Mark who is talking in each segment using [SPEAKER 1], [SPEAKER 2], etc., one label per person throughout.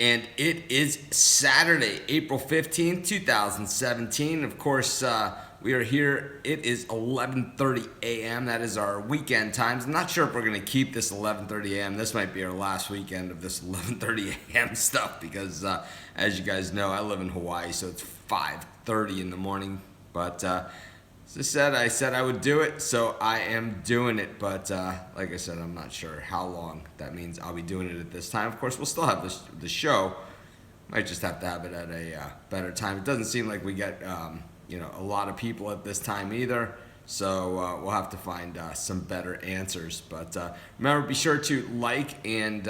[SPEAKER 1] And it is Saturday, April 15th, 2017. Of course, we are here. It is 11:30 a.m. That is our weekend times. I'm not sure if we're going to keep this 11:30 a.m. This might be our last weekend of this 11:30 a.m. stuff because, as you guys know, I live in Hawaii, so it's 5:30 in the morning. But as I said I would do it, so I am doing it. But like I said, I'm not sure how long that means I'll be doing it at this time. Of course, we'll still have the show. Might just have to have it at a better time. It doesn't seem like we get a lot of people at this time either. So we'll have to find some better answers. But remember, be sure to like and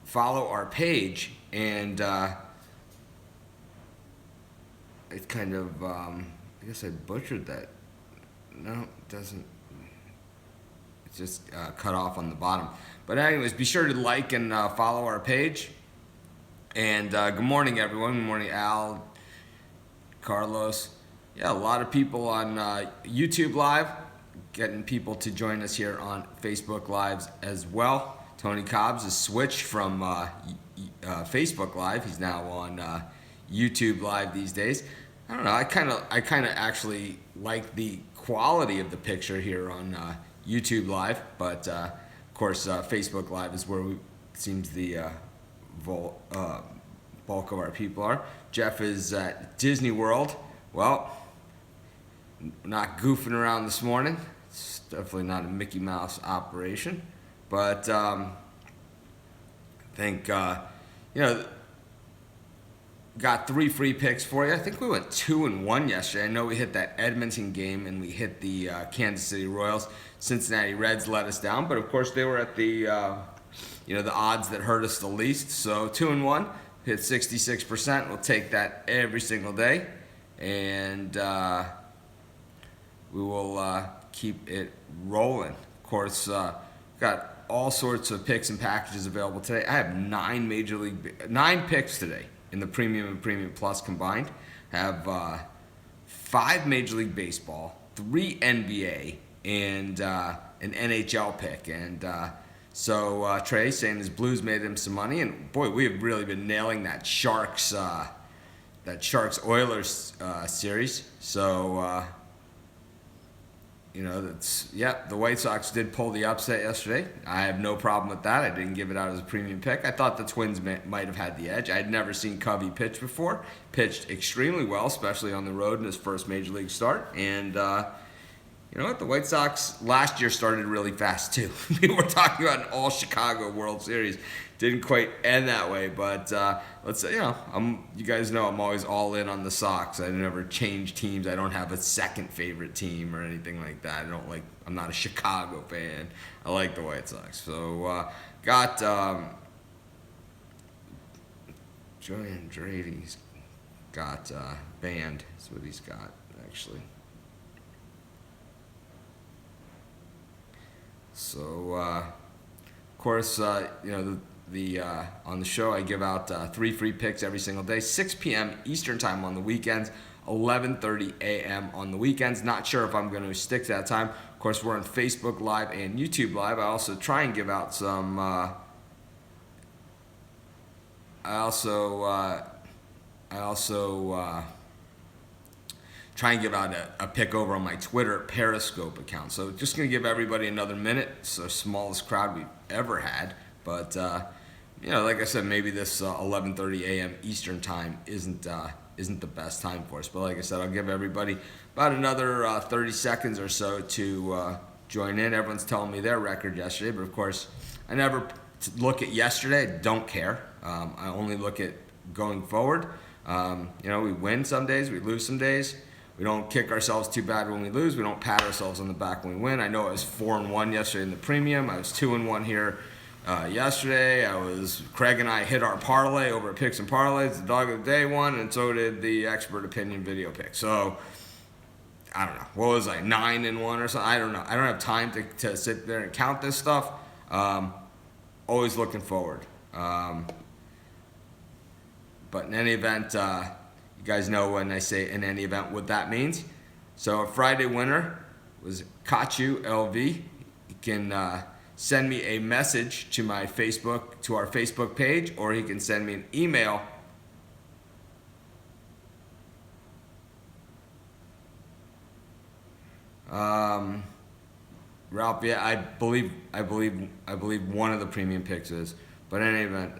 [SPEAKER 1] follow our page. And it kind of... I guess I butchered that. No, it doesn't. It's just cut off on the bottom. But anyways, be sure to like and follow our page. And good morning, everyone. Good morning, Al, Carlos. Yeah, a lot of people on YouTube Live, getting people to join us here on Facebook Lives as well. Tony Cobbs has switched from Facebook Live. He's now on YouTube Live these days. I don't know. I kind of actually like the quality of the picture here on YouTube Live, but of course Facebook Live is where seems the bulk of our people are. Jeff is at Disney World. Well, not goofing around this morning. It's definitely not a Mickey Mouse operation, but I think got 3 free picks for you. I think we went 2-1 yesterday. I know we hit that Edmonton game and we hit the Kansas City Royals. Cincinnati Reds let us down, but of course they were at the the odds that hurt us the least. So 2-1, hit 66%. We'll take that every single day, and we will keep it rolling. Of course, got all sorts of picks and packages available today. I have 9 picks today. In the Premium and Premium Plus combined, have 5 Major League Baseball, 3 NBA, and an NHL pick. And so Trey saying his Blues made him some money, and boy, we have really been nailing that Sharks Oilers series. So the White Sox did pull the upset yesterday. I have no problem with that. I didn't give it out as a premium pick. I thought the Twins might have had the edge. I had never seen Covey pitch before. Pitched extremely well, especially on the road in his first Major League start. And you know what? The White Sox last year started really fast too. We're talking about an all-Chicago World Series. Didn't quite end that way, but let's say, you guys know I'm always all in on the Sox. I never change teams. I don't have a second favorite team or anything like that. I'm not a Chicago fan. I like the White Sox. So got Joey Andretti's got banned. That's what he's got actually. So of course the on the show I give out 3 free picks every single day, 6 p.m. Eastern time on the weekends, 11:30 a.m. on the weekends. Not sure if I'm going to stick to that time. Of course, we're on Facebook Live and YouTube Live. I also try and give out some try and give out a pick over on my Twitter Periscope account. So just going to give everybody another minute. It's the smallest crowd we've ever had. But, like I said, maybe this 11:30 a.m. Eastern time isn't the best time for us. But like I said, I'll give everybody about another 30 seconds or so to join in. Everyone's telling me their record yesterday. But, of course, I never look at yesterday. I don't care. I only look at going forward. We win some days. We lose some days. We don't kick ourselves too bad when we lose. We don't pat ourselves on the back when we win. I know I was 4-1 yesterday in the premium. I was 2-1 here yesterday. Craig and I hit our parlay over at Picks and Parlays. The dog of the day won, and so did the expert opinion video pick. So I don't know. What was I, 9-1 or something? I don't know. I don't have time to sit there and count this stuff. Always looking forward. But in any event, you guys know when I say in any event what that means. So a Friday winner was Kachu LV. You can send me a message to our Facebook page, or he can send me an email. Ralph, yeah, I believe one of the premium picks is. But in any event,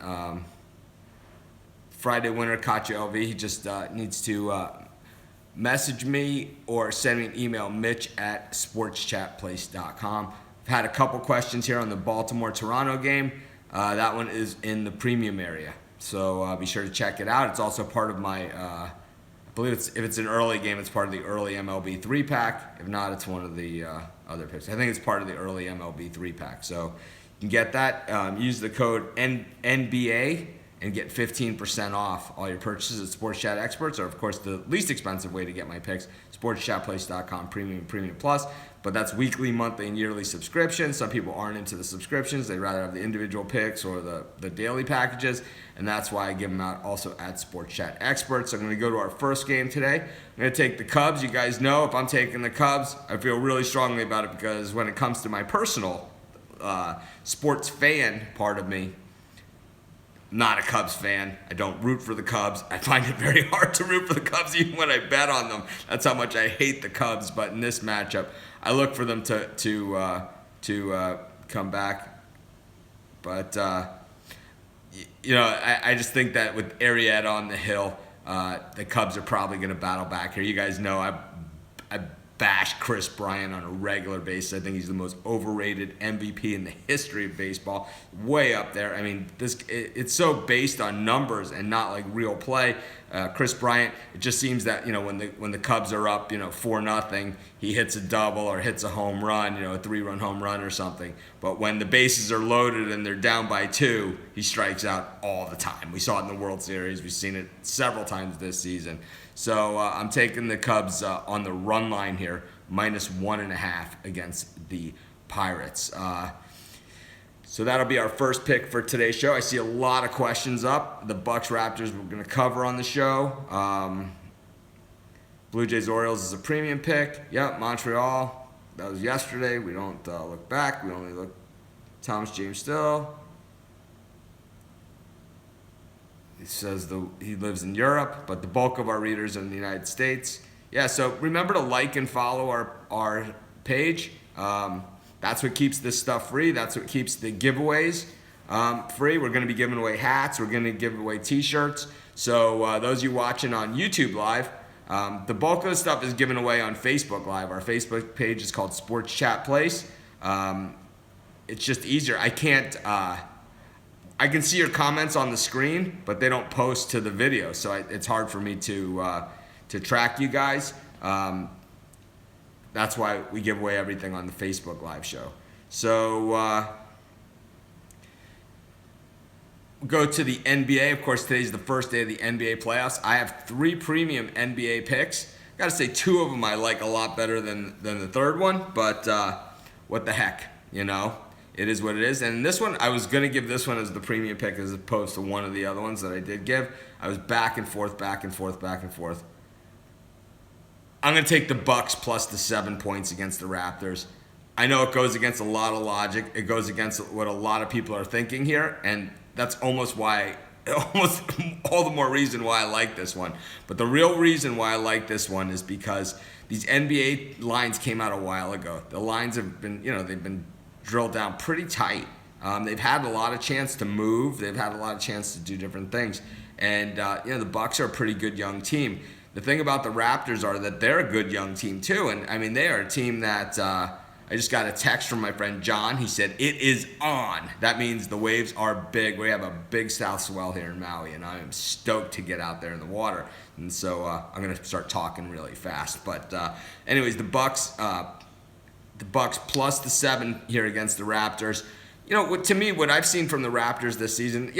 [SPEAKER 1] Friday winner Kachi LV. He just needs to message me or send me an email, mitch@sportschatplace.com. I've had a couple questions here on the Baltimore-Toronto game. That one is in the premium area, so be sure to check it out. It's also part of my, I believe if it's an early game, it's part of the early MLB 3-pack. If not, it's one of the other picks. I think it's part of the early MLB 3-pack. So you can get that. Use the code NBA and get 15% off all your purchases at Sports Chat Experts, or of course the least expensive way to get my picks, sportschatplace.com, premium plus. But that's weekly, monthly, and yearly subscriptions. Some people aren't into the subscriptions. They'd rather have the individual picks or the daily packages, and that's why I give them out also at Sports Chat Experts. So I'm going to go to our first game today. I'm going to take the Cubs. You guys know if I'm taking the Cubs, I feel really strongly about it, because when it comes to my personal sports fan part of me, not a Cubs fan. I don't root for the Cubs. I find it very hard to root for the Cubs even when I bet on them. That's how much I hate the Cubs. But in this matchup, I look for them to come back. But I just think that with Arrieta on the hill, the Cubs are probably going to battle back here. You guys know I bash Chris Bryant on a regular basis. I think he's the most overrated MVP in the history of baseball. Way up there. I mean, it's so based on numbers and not like real play. Chris Bryant, it just seems that, when the Cubs are up, 4-0, he hits a double or hits a home run, a 3-run home run or something. But when the bases are loaded and they're down by 2, he strikes out all the time. We saw it in the World Series. We've seen it several times this season. So I'm taking the Cubs on the run line here, -1.5 against the Pirates. So that'll be our first pick for today's show. I see a lot of questions up. The Bucks Raptors we're going to cover on the show. Blue Jays Orioles is a premium pick. Yep, Montreal. That was yesterday. We don't look back. We only look Thomas James Still. He says he lives in Europe, but the bulk of our readers are in the United States. Yeah, so remember to like and follow our page. That's what keeps this stuff free. That's what keeps the giveaways free. We're going to be giving away hats. We're going to give away T-shirts. So those of you watching on YouTube Live, the bulk of the stuff is given away on Facebook Live. Our Facebook page is called Sports Chat Place. It's just easier. I can see your comments on the screen, but they don't post to the video, so it's hard for me to track you guys. That's why we give away everything on the Facebook Live show. So we'll go to the NBA. Of course, today's the first day of the NBA playoffs. I have 3 premium NBA picks. Got to say 2 of them I like a lot better than the third one, but what the heck, It is what it is. And this one, I was going to give this one as the premium pick as opposed to one of the other ones that I did give. I was back and forth. I'm going to take the Bucks plus the 7 points against the Raptors. I know it goes against a lot of logic. It goes against what a lot of people are thinking here, and that's almost all the more reason why I like this one. But the real reason why I like this one is because these NBA lines came out a while ago. The lines have been, they've been drilled down pretty tight. They've had a lot of chance to move. They've had a lot of chance to do different things. And, the Bucks are a pretty good young team. The thing about the Raptors are that they're a good young team too. And, I mean, they are a team that I just got a text from my friend John. He said, it is on. That means the waves are big. We have a big south swell here in Maui, and I am stoked to get out there in the water. And so I'm going to start talking really fast. But anyways, the Bucks plus the 7 here against the Raptors. To me, what I've seen from the Raptors this season,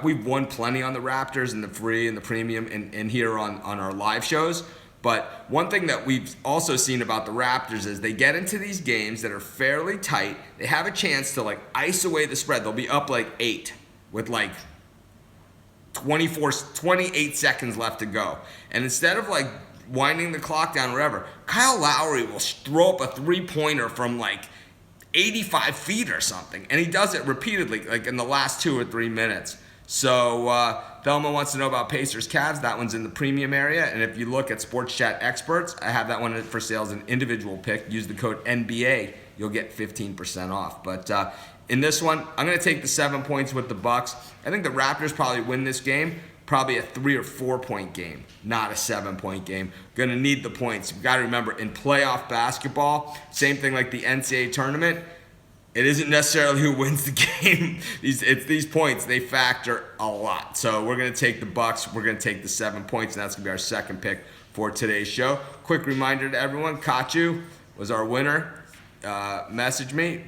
[SPEAKER 1] we've won plenty on the Raptors and the free and the premium and here on our live shows. But one thing that we've also seen about the Raptors is they get into these games that are fairly tight. They have a chance to ice away the spread. They'll be up 8 with 28 seconds left to go. And instead of winding the clock down or whatever, Kyle Lowry will throw up a 3-pointer from 85 feet or something. And he does it repeatedly, like in the last 2 or 3 minutes. So Thelma wants to know about Pacers Cavs. That one's in the premium area. And if you look at Sports Chat Experts, I have that one for sale as an individual pick. Use the code NBA. You'll get 15% off. But in this one, I'm going to take the 7 points with the Bucks. I think the Raptors probably win this game. Probably a 3 or 4 point game, not a 7 point game. Going to need the points. You've got to remember, in playoff basketball, same thing like the NCAA tournament, it isn't necessarily who wins the game. It's these points, they factor a lot. So we're going to take the Bucks. We're going to take the 7 points, and that's going to be our second pick for today's show. Quick reminder to everyone, Kachu was our winner. Message me.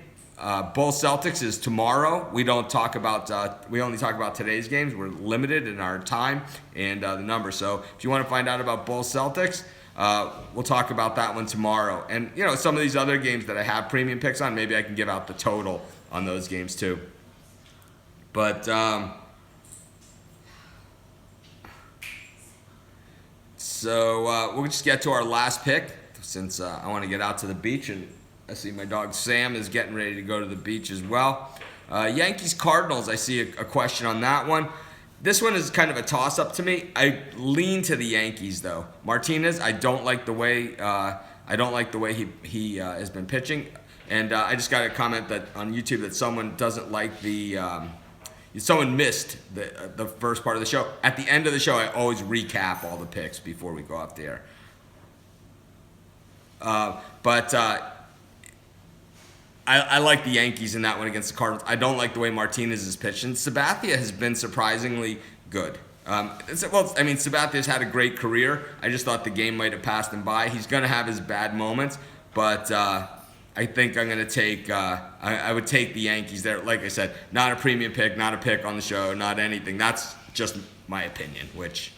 [SPEAKER 1] Bulls Celtics is tomorrow. We don't talk about. We only talk about today's games. We're limited in our time and the number. So if you want to find out about Bulls Celtics, we'll talk about that one tomorrow. And some of these other games that I have premium picks on, maybe I can give out the total on those games too. But we'll just get to our last pick since I want to get out to the beach, and I see my dog Sam is getting ready to go to the beach as well. Yankees Cardinals, I see a question on that one. This one is kind of a toss-up to me. I lean to the Yankees though. Martinez, I don't like the way he has been pitching, and I just got a comment that on YouTube that someone doesn't like the. Someone missed the first part of the show. At the end of the show, I always recap all the picks before we go off the air. I like the Yankees in that one against the Cardinals. I don't like the way Martinez is pitched. And Sabathia has been surprisingly good. Sabathia's had a great career. I just thought the game might have passed him by. He's going to have his bad moments, but I think I'm going to take I would take the Yankees there. Like I said, not a premium pick, not a pick on the show, not anything. That's just my opinion, which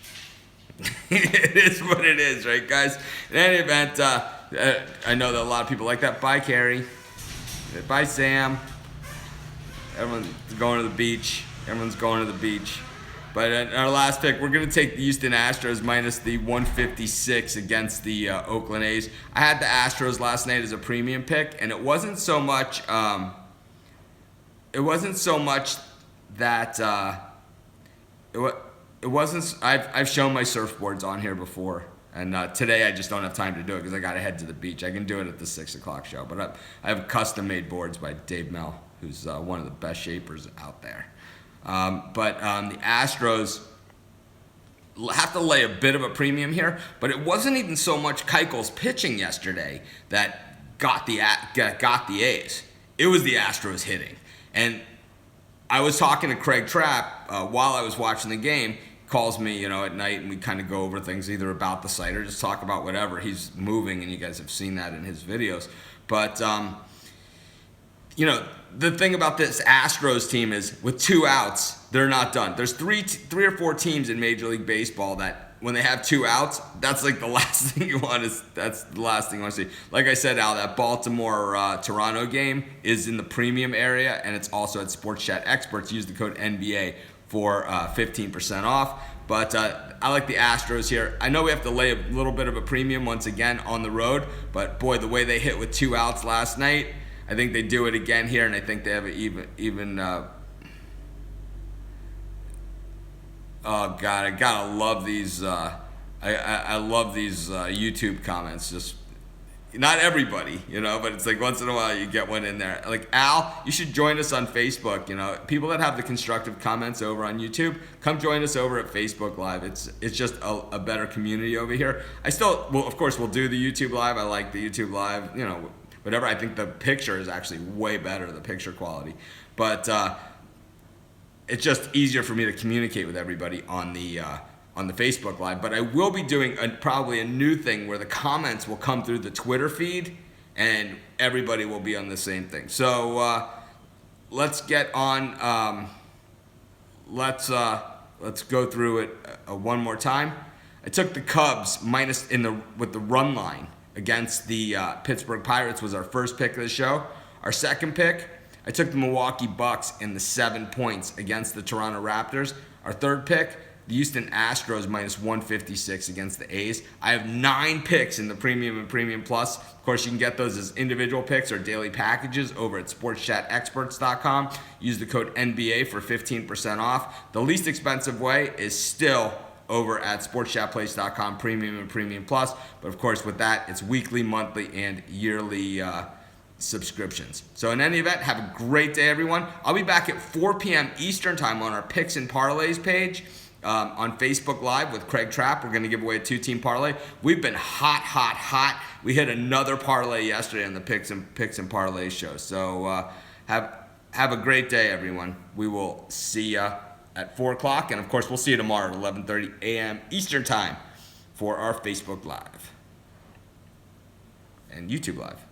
[SPEAKER 1] it is what it is, right, guys? In any event, I know that a lot of people like that. Bye, Carrie. Bye, Sam. Everyone's going to the beach. But in our last pick, we're going to take the Houston Astros minus the 156 against the Oakland A's. I had the Astros last night as a premium pick, and it wasn't so much that it wasn't. I've shown my surfboards on here before. And today I just don't have time to do it because I got to head to the beach. I can do it at the 6 o'clock show. But I have custom-made boards by Dave Mell, who's one of the best shapers out there. The Astros have to lay a bit of a premium here. But it wasn't even so much Keuchel's pitching yesterday that got the A's. It was the Astros hitting. And I was talking to Craig Trapp while I was watching the game. Calls me, at night, and we kind of go over things either about the site or just talk about whatever. He's moving, and you guys have seen that in his videos. But, the thing about this Astros team is with 2 outs, they're not done. There's three or four teams in Major League Baseball that when they have 2 outs, that's like the last thing you want to see. Like I said, Al, that Baltimore-Toronto game is in the premium area, and it's also at Sports Chat Experts. Use the code NBA for 15% off. But I like the Astros here. I know we have to lay a little bit of a premium once again on the road, but boy, the way they hit with 2 outs last night, I think they do it again here, and I think they have an even oh God, I gotta love these. I love these YouTube comments. Just not everybody, but it's like once in a while you get one in there. Like, Al, you should join us on Facebook. People that have the constructive comments over on YouTube, come join us over at Facebook Live. It's just a better community over here. Of course, we'll do the YouTube Live. I like the YouTube Live, whatever. I think the picture is actually way better, the picture quality. But it's just easier for me to communicate with everybody on the Facebook Live. But I will be doing probably a new thing where the comments will come through the Twitter feed and everybody will be on the same thing. So let's get on. Let's go through it one more time. I took the Cubs with the run line against the Pittsburgh Pirates was our first pick of the show. Our second pick, I took the Milwaukee Bucks in the 7 points against the Toronto Raptors. Our third pick, the Houston Astros minus 156 against the A's. I have 9 picks in the Premium and Premium Plus. Of course, you can get those as individual picks or daily packages over at sportschatexperts.com. Use the code NBA for 15% off. The least expensive way is still over at sportschatplace.com, Premium and Premium Plus. But of course, with that, it's weekly, monthly, and yearly subscriptions. So in any event, have a great day, everyone. I'll be back at 4 p.m. Eastern time on our Picks and Parlays page on Facebook Live with Craig Trapp. We're going to give away a 2-team parlay. We've been hot. We hit another parlay yesterday on the Picks and Parlay show. So have a great day, everyone. We will see ya at 4 o'clock. And, of course, we'll see you tomorrow at 11:30 a.m. Eastern time for our Facebook Live and YouTube Live.